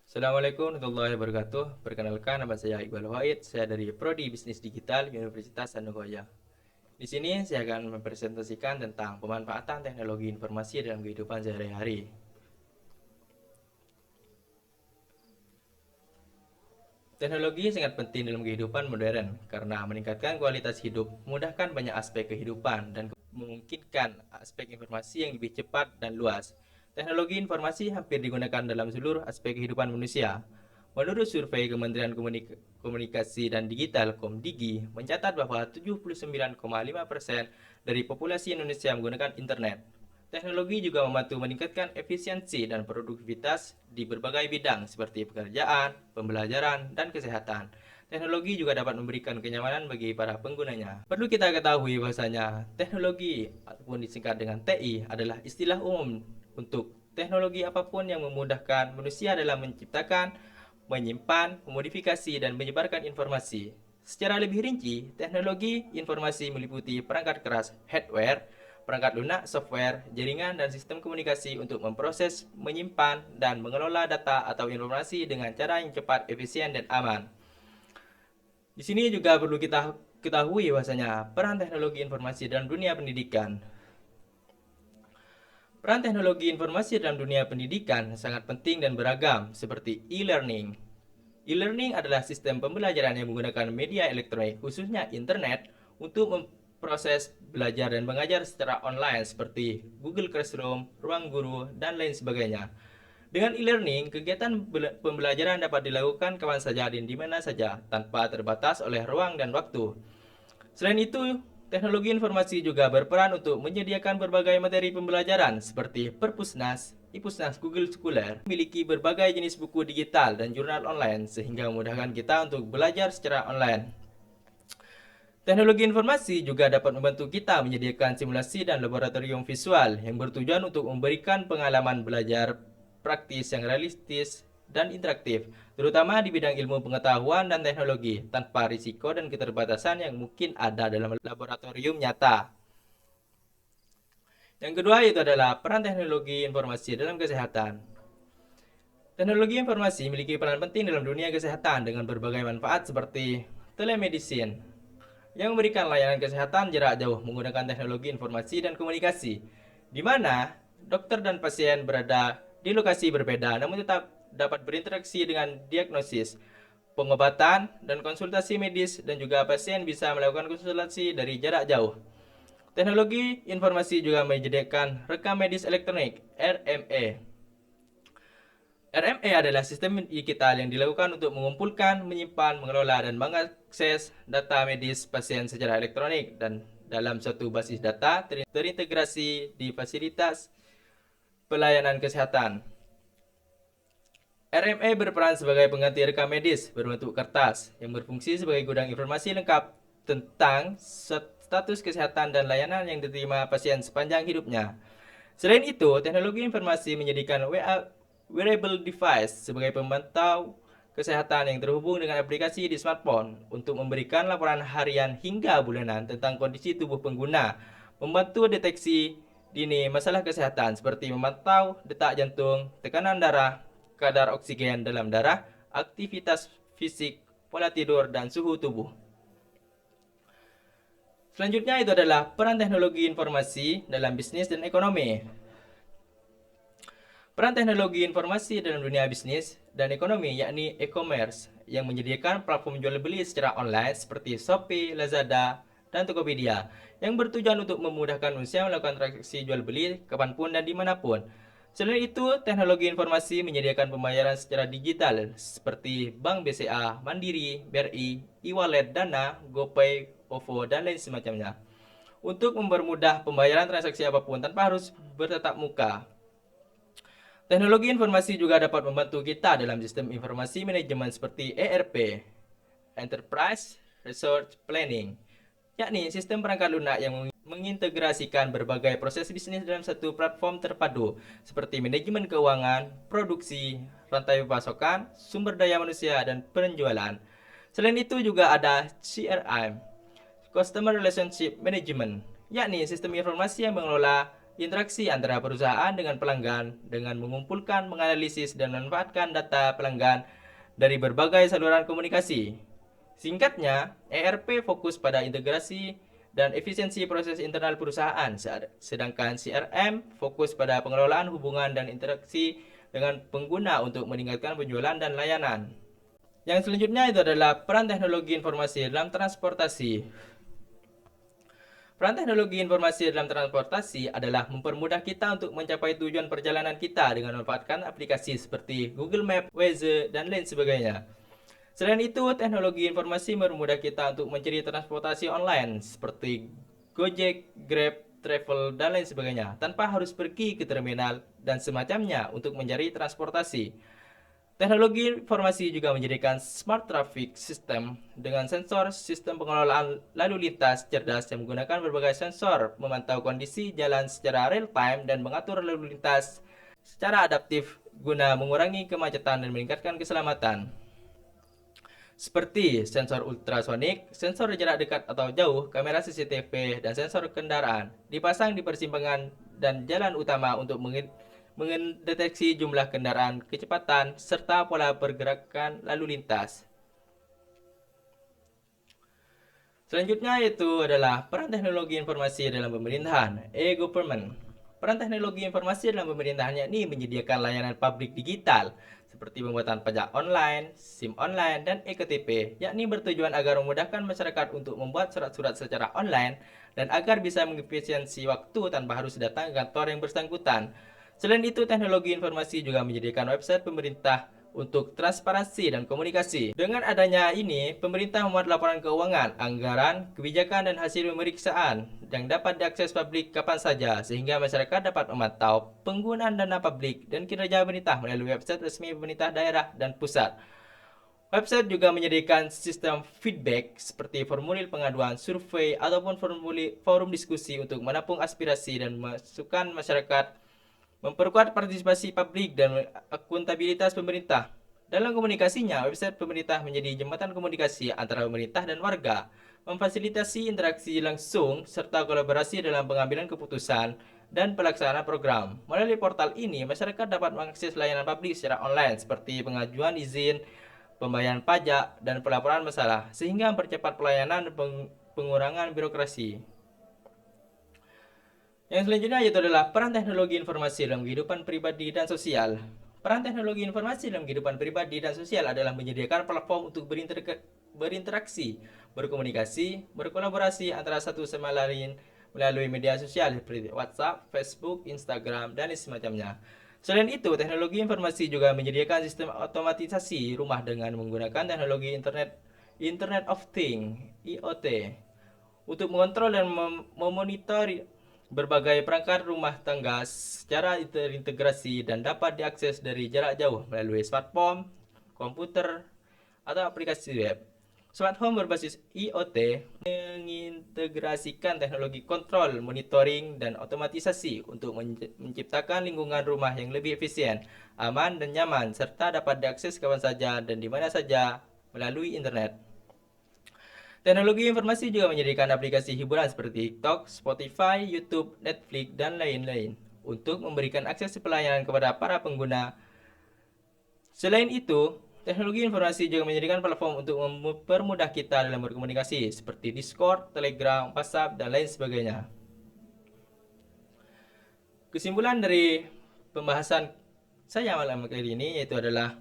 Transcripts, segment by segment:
Assalamualaikum warahmatullahi wabarakatuh. Perkenalkan, nama saya Iqbal Wahid. Saya dari Prodi Bisnis Digital Universitas Sanugoya. Di sini saya akan mempresentasikan tentang pemanfaatan teknologi informasi dalam kehidupan sehari-hari. Teknologi sangat penting dalam kehidupan modern karena meningkatkan kualitas hidup, memudahkan banyak aspek kehidupan, dan memungkinkan aspek informasi yang lebih cepat dan luas. Teknologi informasi hampir digunakan dalam seluruh aspek kehidupan manusia. Menurut survei Kementerian Komunikasi dan Digital (Komdigi) mencatat bahwa 79,5% dari populasi Indonesia menggunakan internet. Teknologi juga membantu meningkatkan efisiensi dan produktivitas di berbagai bidang seperti pekerjaan, pembelajaran, dan kesehatan. Teknologi juga dapat memberikan kenyamanan bagi para penggunanya. Perlu kita ketahui bahwasanya teknologi ataupun disingkat dengan TI adalah istilah umum untuk teknologi apapun yang memudahkan manusia dalam menciptakan, menyimpan, memodifikasi, dan menyebarkan informasi. Secara lebih rinci, teknologi informasi meliputi perangkat keras hardware, perangkat lunak software, jaringan, dan sistem komunikasi untuk memproses, menyimpan, dan mengelola data atau informasi dengan cara yang cepat, efisien, dan aman. Di sini juga perlu kita ketahui bahwasanya peran teknologi informasi dalam dunia pendidikan. Peran teknologi informasi dalam dunia pendidikan sangat penting dan beragam, seperti e-learning. E-learning adalah sistem pembelajaran yang menggunakan media elektronik, khususnya internet, untuk memproses belajar dan mengajar secara online seperti Google Classroom, Ruang Guru, dan lain sebagainya. Dengan e-learning, kegiatan pembelajaran dapat dilakukan kapan saja dan di mana saja, tanpa terbatas oleh ruang dan waktu. Selain itu, teknologi informasi juga berperan untuk menyediakan berbagai materi pembelajaran seperti Perpusnas, Ipusnas Google Scholar, memiliki berbagai jenis buku digital dan jurnal online sehingga memudahkan kita untuk belajar secara online. Teknologi informasi juga dapat membantu kita menyediakan simulasi dan laboratorium visual yang bertujuan untuk memberikan pengalaman belajar praktis yang realistis dan interaktif, terutama di bidang ilmu pengetahuan dan teknologi, tanpa risiko dan keterbatasan yang mungkin ada dalam laboratorium nyata. Yang kedua itu adalah peran teknologi informasi dalam kesehatan. Teknologi informasi memiliki peran penting dalam dunia kesehatan dengan berbagai manfaat seperti telemedicine, yang memberikan layanan kesehatan jarak jauh menggunakan teknologi informasi dan komunikasi, di mana dokter dan pasien berada di lokasi berbeda namun tetap dapat berinteraksi dengan diagnosis, pengobatan, dan konsultasi medis, dan juga pasien bisa melakukan konsultasi dari jarak jauh. Teknologi informasi juga menyediakan rekam medis elektronik (RME). RME adalah sistem digital yang dilakukan untuk mengumpulkan, menyimpan, mengelola, dan mengakses data medis pasien secara elektronik dan dalam suatu basis data terintegrasi di fasilitas pelayanan kesehatan. RME berperan sebagai pengganti rekam medis berbentuk kertas yang berfungsi sebagai gudang informasi lengkap tentang status kesehatan dan layanan yang diterima pasien sepanjang hidupnya. Selain itu, teknologi informasi menyediakan wearable device sebagai pemantau kesehatan yang terhubung dengan aplikasi di smartphone untuk memberikan laporan harian hingga bulanan tentang kondisi tubuh pengguna, membantu deteksi dini masalah kesehatan seperti memantau detak jantung, tekanan darah, kadar oksigen dalam darah, aktivitas fisik, pola tidur, dan suhu tubuh. Selanjutnya itu adalah peran teknologi informasi dalam bisnis dan ekonomi. Peran teknologi informasi dalam dunia bisnis dan ekonomi yakni e-commerce yang menyediakan platform jual beli secara online seperti Shopee, Lazada, dan Tokopedia yang bertujuan untuk memudahkan manusia melakukan transaksi jual beli kapanpun dan dimanapun. Selain itu, teknologi informasi menyediakan pembayaran secara digital seperti Bank BCA, Mandiri, BRI, e-wallet, Dana, GoPay, OVO, dan lain semacamnya, untuk mempermudah pembayaran transaksi apapun tanpa harus bertatap muka. Teknologi informasi juga dapat membantu kita dalam sistem informasi manajemen seperti ERP, Enterprise Resource Planning, yakni sistem perangkat lunak yang mengintegrasikan berbagai proses bisnis dalam satu platform terpadu seperti manajemen keuangan, produksi, rantai pasokan, sumber daya manusia, dan penjualan. Selain itu juga ada CRM, Customer Relationship Management, yakni sistem informasi yang mengelola interaksi antara perusahaan dengan pelanggan dengan mengumpulkan, menganalisis, dan memanfaatkan data pelanggan dari berbagai saluran komunikasi. Singkatnya, ERP fokus pada integrasi dan efisiensi proses internal perusahaan, sedangkan CRM fokus pada pengelolaan hubungan dan interaksi dengan pengguna untuk meningkatkan penjualan dan layanan. Yang selanjutnya itu adalah peran teknologi informasi dalam transportasi. Peran teknologi informasi dalam transportasi adalah mempermudah kita untuk mencapai tujuan perjalanan kita dengan memanfaatkan aplikasi seperti Google Maps, Waze, dan lain sebagainya. Selain itu, teknologi informasi mempermudah kita untuk mencari transportasi online seperti Gojek, Grab, Travel, dan lain sebagainya tanpa harus pergi ke terminal dan semacamnya untuk mencari transportasi. Teknologi informasi juga menjadikan smart traffic system dengan sensor sistem pengelolaan lalu lintas cerdas yang menggunakan berbagai sensor memantau kondisi jalan secara real time dan mengatur lalu lintas secara adaptif guna mengurangi kemacetan dan meningkatkan keselamatan. Seperti sensor ultrasonik, sensor jarak dekat atau jauh, kamera CCTV, dan sensor kendaraan dipasang di persimpangan dan jalan utama untuk mendeteksi jumlah kendaraan, kecepatan, serta pola pergerakan lalu lintas. Selanjutnya yaitu adalah peran teknologi informasi dalam pemerintahan, e-government. Peran teknologi informasi dalam pemerintahan yakni menyediakan layanan publik digital seperti pembuatan pajak online, SIM online, dan e-KTP, yakni bertujuan agar memudahkan masyarakat untuk membuat surat-surat secara online dan agar bisa mengefisiensi waktu tanpa harus datang ke kantor yang bersangkutan. Selain itu, teknologi informasi juga menyediakan website pemerintah untuk transparansi dan komunikasi. Dengan adanya ini, pemerintah memuat laporan keuangan, anggaran, kebijakan, dan hasil pemeriksaan yang dapat diakses publik kapan saja, sehingga masyarakat dapat memantau penggunaan dana publik dan kinerja pemerintah melalui website resmi pemerintah daerah dan pusat. Website juga menyediakan sistem feedback seperti formulir pengaduan, survei, ataupun forum diskusi untuk menampung aspirasi dan masukan masyarakat, memperkuat partisipasi publik dan akuntabilitas pemerintah. Dalam komunikasinya, website pemerintah menjadi jembatan komunikasi antara pemerintah dan warga, memfasilitasi interaksi langsung serta kolaborasi dalam pengambilan keputusan dan pelaksanaan program. Melalui portal ini, masyarakat dapat mengakses layanan publik secara online seperti pengajuan izin, pembayaran pajak, dan pelaporan masalah, sehingga mempercepat pelayanan dan pengurangan birokrasi. Yang selanjutnya yaitu adalah peran teknologi informasi dalam kehidupan pribadi dan sosial. Peran teknologi informasi dalam kehidupan pribadi dan sosial adalah menyediakan platform untuk berinteraksi, berkomunikasi, berkolaborasi antara satu sama lain melalui media sosial seperti WhatsApp, Facebook, Instagram, dan semacamnya. Selain itu, teknologi informasi juga menyediakan sistem otomatisasi rumah dengan menggunakan teknologi Internet of Things (IoT) untuk mengontrol dan memonitor berbagai perangkat rumah tangga secara terintegrasi dan dapat diakses dari jarak jauh melalui smartphone, komputer, atau aplikasi web. Smart home berbasis IoT mengintegrasikan teknologi kontrol, monitoring, dan otomatisasi untuk menciptakan lingkungan rumah yang lebih efisien, aman, dan nyaman, serta dapat diakses kapan saja dan di mana saja melalui internet. Teknologi informasi juga menyediakan aplikasi hiburan seperti TikTok, Spotify, YouTube, Netflix, dan lain-lain untuk memberikan akses pelayanan kepada para pengguna. Selain itu, teknologi informasi juga menyediakan platform untuk mempermudah kita dalam berkomunikasi seperti Discord, Telegram, WhatsApp, dan lain sebagainya. Kesimpulan dari pembahasan saya malam kali ini yaitu adalah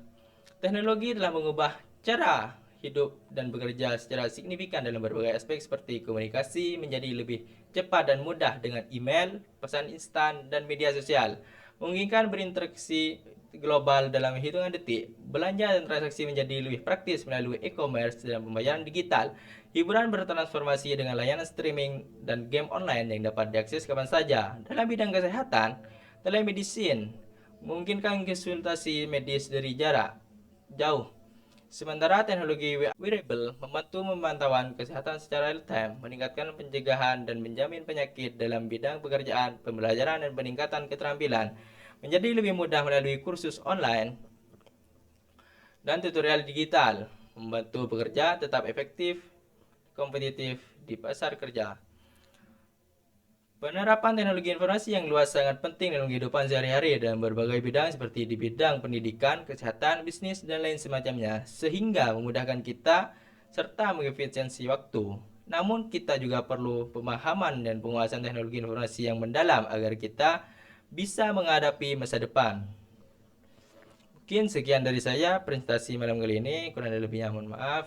teknologi telah mengubah cara hidup dan bekerja secara signifikan dalam berbagai aspek seperti komunikasi menjadi lebih cepat dan mudah dengan email, pesan instan, dan media sosial. Memungkinkan berinteraksi global dalam hitungan detik. Belanja dan transaksi menjadi lebih praktis melalui e-commerce dan pembayaran digital. Hiburan bertransformasi dengan layanan streaming dan game online yang dapat diakses kapan saja. Dalam bidang kesehatan, telemedicine memungkinkan konsultasi medis dari jarak jauh. Sementara teknologi wearable membantu pemantauan kesehatan secara real-time, meningkatkan pencegahan dan menjamin penyakit dalam bidang pekerjaan, pembelajaran, dan peningkatan keterampilan. Menjadi lebih mudah melalui kursus online dan tutorial digital, membantu pekerja tetap efektif, kompetitif di pasar kerja. Penerapan teknologi informasi yang luas sangat penting dalam kehidupan sehari-hari dalam berbagai bidang seperti di bidang pendidikan, kesehatan, bisnis, dan lain semacamnya, sehingga memudahkan kita serta mengefisiensi waktu. Namun kita juga perlu pemahaman dan penguasaan teknologi informasi yang mendalam agar kita bisa menghadapi masa depan. Mungkin sekian dari saya presentasi malam kali ini, kurang lebihnya mohon maaf.